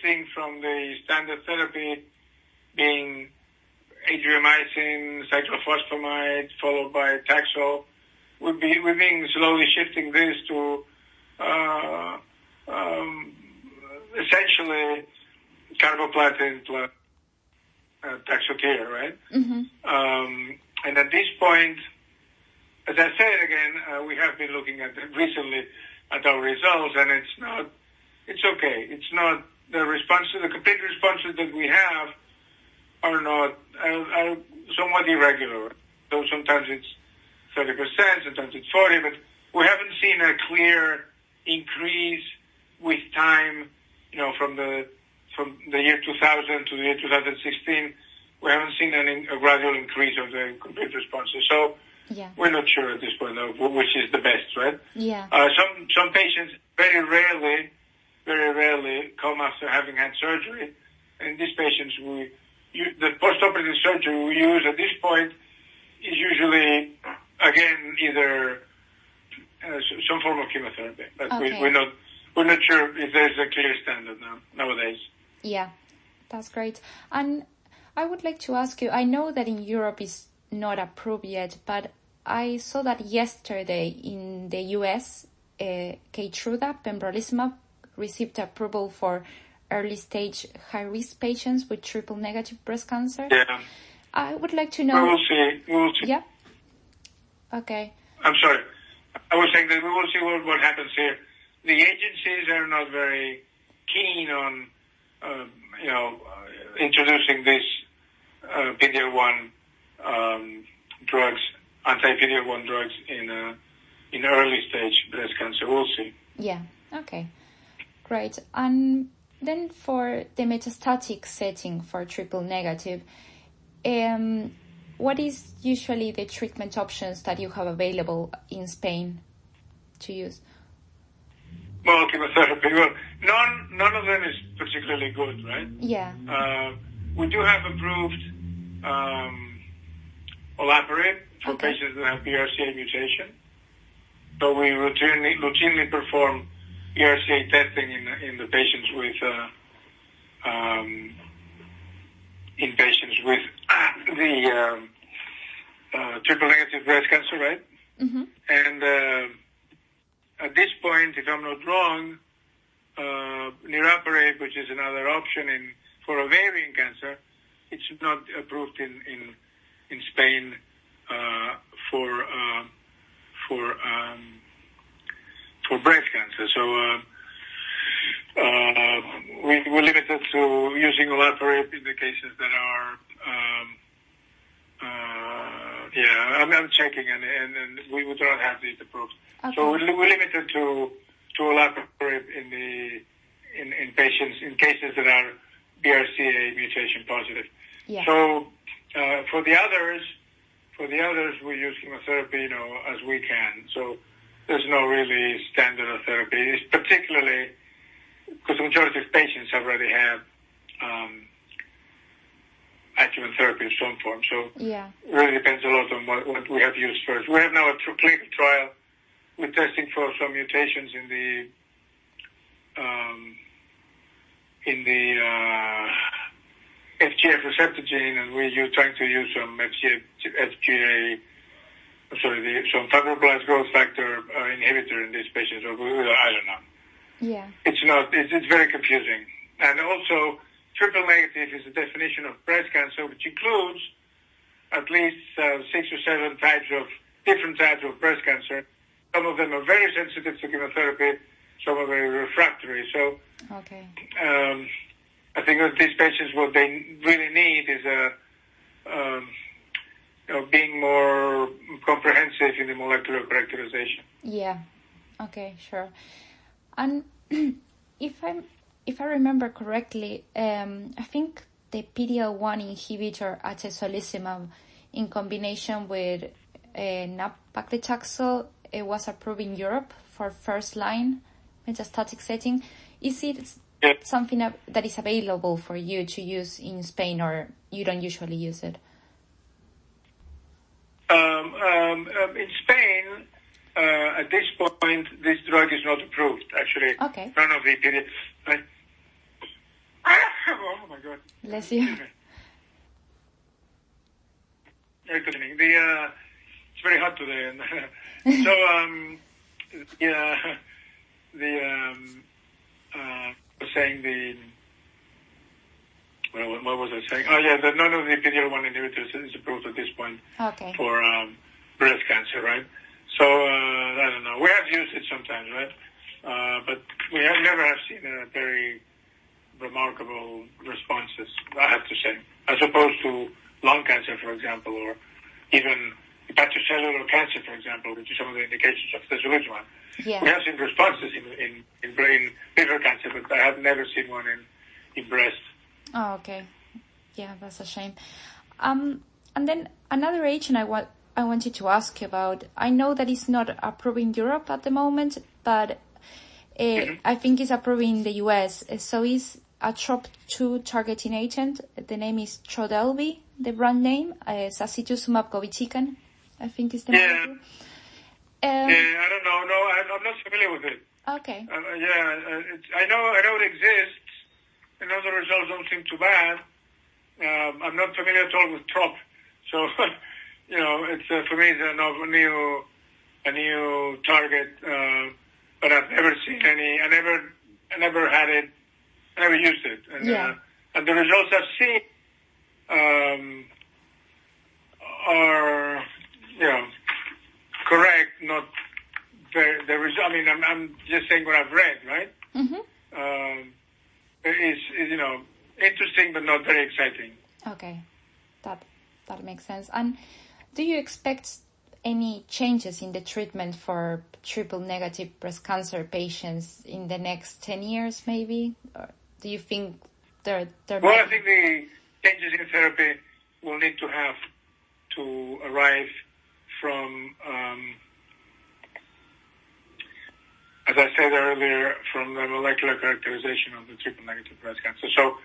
shifting from the standard therapy being adriamycin, cyclophosphamide, followed by Taxol. We're being slowly shifting this to essentially carboplatin plus Taxotere, right? Mm-hmm. And at this point, as I said again, we have been looking at recently at our results, and it's okay. It's not the complete responses that we have are somewhat irregular. So sometimes it's 30%, sometimes it's 40%, but we haven't seen a clear increase with time. From the year 2000 to the year 2016, we haven't seen a gradual increase of the complete responses. So we're not sure at this point of which is the best, right? Yeah. Some patients very rarely come after having had surgery. And these patients, the post-operative surgery we use at this point is usually, again, either some form of chemotherapy. But okay. We're not sure if there's a clear standard nowadays. Yeah, that's great. And I would like to ask you, I know that in Europe it's not approved yet, but I saw that yesterday in the US, Keytruda, pembrolizumab, received approval for early-stage high-risk patients with triple-negative breast cancer. Yeah. I would like to know... We will see. Yeah? Okay. I'm sorry. I was saying that we will see what happens here. The agencies are not very keen on, introducing these PD-L1 drugs, anti-PD-L1 drugs in early-stage breast cancer. We'll see. Yeah. Okay. Great. And then for the metastatic setting for triple-negative, what is usually the treatment options that you have available in Spain to use? Well, chemotherapy. Well, none of them is particularly good, right? Yeah. We do have approved olaparib for patients that have BRCA mutation. So we routinely perform BRCA testing in the patients with the triple-negative breast cancer, right? Mm-hmm. And at this point, if I'm not wrong, niraparib, which is another option for ovarian cancer, it's not approved in Spain for breast cancer. So we're limited to using olaparib in the cases that are I'm checking and we do not have these approved. Okay. So we're limited to olaparib in patients in cases that are BRCA mutation positive. Yeah. So for the others we use chemotherapy, as we can. So there's no really standard of therapy. It's particularly because the majority of patients already have adjuvant therapy of some form. So it really depends a lot on what we have used first. We have now a clinical trial. We're testing for some mutations in the FGF receptor gene, and we're trying to use some some fibroblast growth factor inhibitor in these patients. I don't know. Yeah. It's very confusing. And also, triple negative is the definition of breast cancer, which includes at least 6 or 7 different types of breast cancer. Some of them are very sensitive to chemotherapy. Some are very refractory. So, I think that these patients, what they really need is being more comprehensive in the molecular characterization. Yeah. Okay. Sure. And if I remember correctly, I think the PD-L1 inhibitor atezolizumab in combination with nab-paclitaxel was approved in Europe for first-line metastatic setting. Is it something that is available for you to use in Spain, or you don't usually use it? In Spain, at this point, this drug is not approved. Actually, none of the my God. Bless you. Air conditioning. It's very hot today, and so was saying what was I saying? Oh yeah, none of the PD-L1 inhibitors is approved at this point for breast cancer, right? So I don't know. We have used it sometimes, right? But we never have seen very remarkable responses, I have to say, as opposed to lung cancer, for example, or even hepatocellular cancer, for example, which is some of the indications of tezolizumab. Yeah. We have seen responses in brain liver cancer, but I have never seen one in breast. Oh, okay. Yeah, that's a shame. And then another agent I wanted to ask you about. I know that it's not approved in Europe at the moment, but I think it's approved in the US. So it's a TROP2 targeting agent. The name is Trodelvy, the brand name. Sacituzumab govitecan, I think is the molecule. I don't know. No, I'm not familiar with it. Okay. I know it exists. I know the results don't seem too bad. I'm not familiar at all with TROP, so it's for me it's a new target. But I've never seen any. I never had it. I never used it. And, and the results I've seen are correct. Not very. I mean, I'm just saying what I've read, right? Mm-hmm. Is interesting but not very exciting. Okay, that makes sense. And do you expect any changes in the treatment for triple-negative breast cancer patients in the next 10 years, maybe? Or do you think there? Well, I think the changes in therapy will need to have to arrive from, as I said earlier, from the molecular characterization of the triple-negative breast cancer. So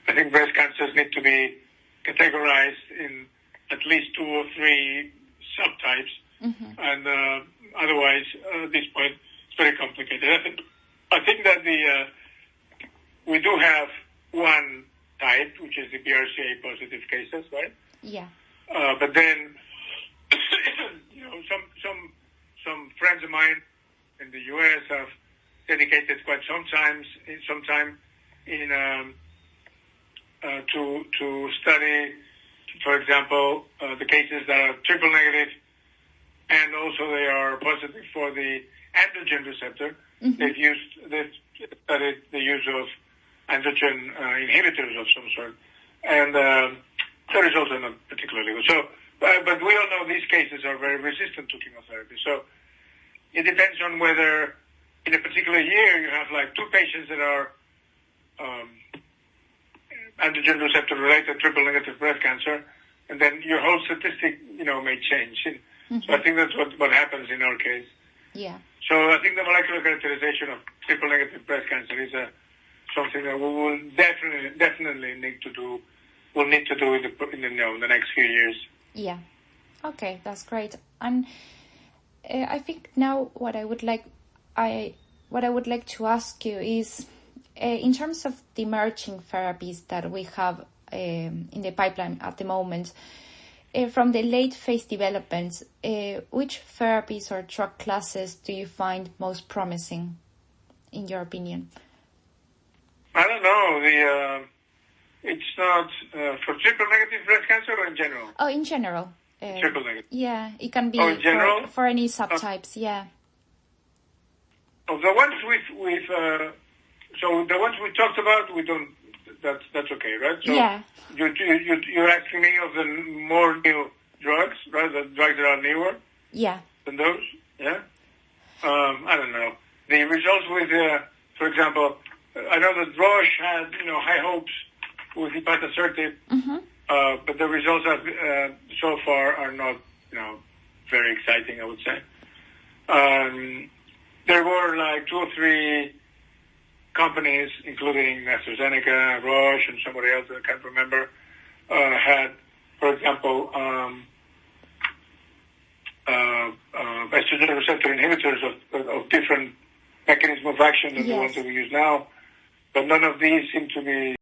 I think breast cancers need to be categorized in at least 2 or 3 subtypes. Mm-hmm. And otherwise, at this point, it's very complicated. I think that we do have one type, which is the BRCA positive cases, right? Yeah. But then, some friends of mine in the U.S. have dedicated quite some time to study, for example, the cases that are triple negative, and also they are positive for the androgen receptor. Mm-hmm. They've studied the use of androgen inhibitors of some sort, and the results are not particularly good. So, but we all know these cases are very resistant to chemotherapy. So it depends on whether in a particular year you have like 2 patients that are androgen receptor related triple negative breast cancer, and then your whole statistic, may change. Mm-hmm. So I think that's what happens in our case. Yeah. So I think the molecular characterization of triple negative breast cancer is something that we will definitely need to do. We'll need to do in the next few years. Yeah. Okay, that's great. And I think now what I would like to ask you is, in terms of the emerging therapies that we have in the pipeline at the moment, from the late phase developments, which therapies or drug classes do you find most promising, in your opinion? I don't know. It's not for triple negative breast cancer or in general? Oh, in general. Triple negative. Yeah, it can be in general? For any subtypes. Yeah. Of the ones so the ones we talked about, we don't. That's okay, right? So yeah. You're asking me of the more new drugs, right? The drugs that are newer. Yeah. Than those, yeah. I don't know. The results with, for example, I know that Roche had high hopes with hepatocertib, mm-hmm. But the results so far are not very exciting, I would say. There were like 2 or 3 companies, including AstraZeneca, Roche, and somebody else that I can't remember, had, for example, estrogen receptor inhibitors of different mechanism of action than the ones that we use now. But none of these seem to be